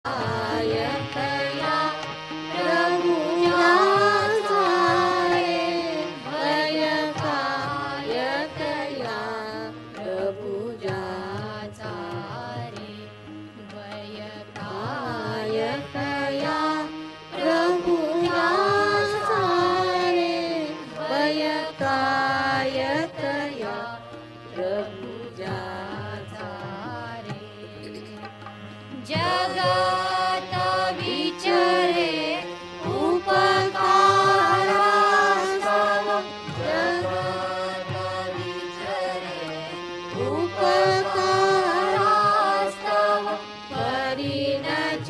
आयतया प्रभु जाचा रे भयकायतया प्रभु जाचा रे भयकायतया प्रभु जाचा रे भयकायतया प्रभु जाचा रे जगत विचरे उपकारास्तव जगत विचरे उपकारास्तव परिणच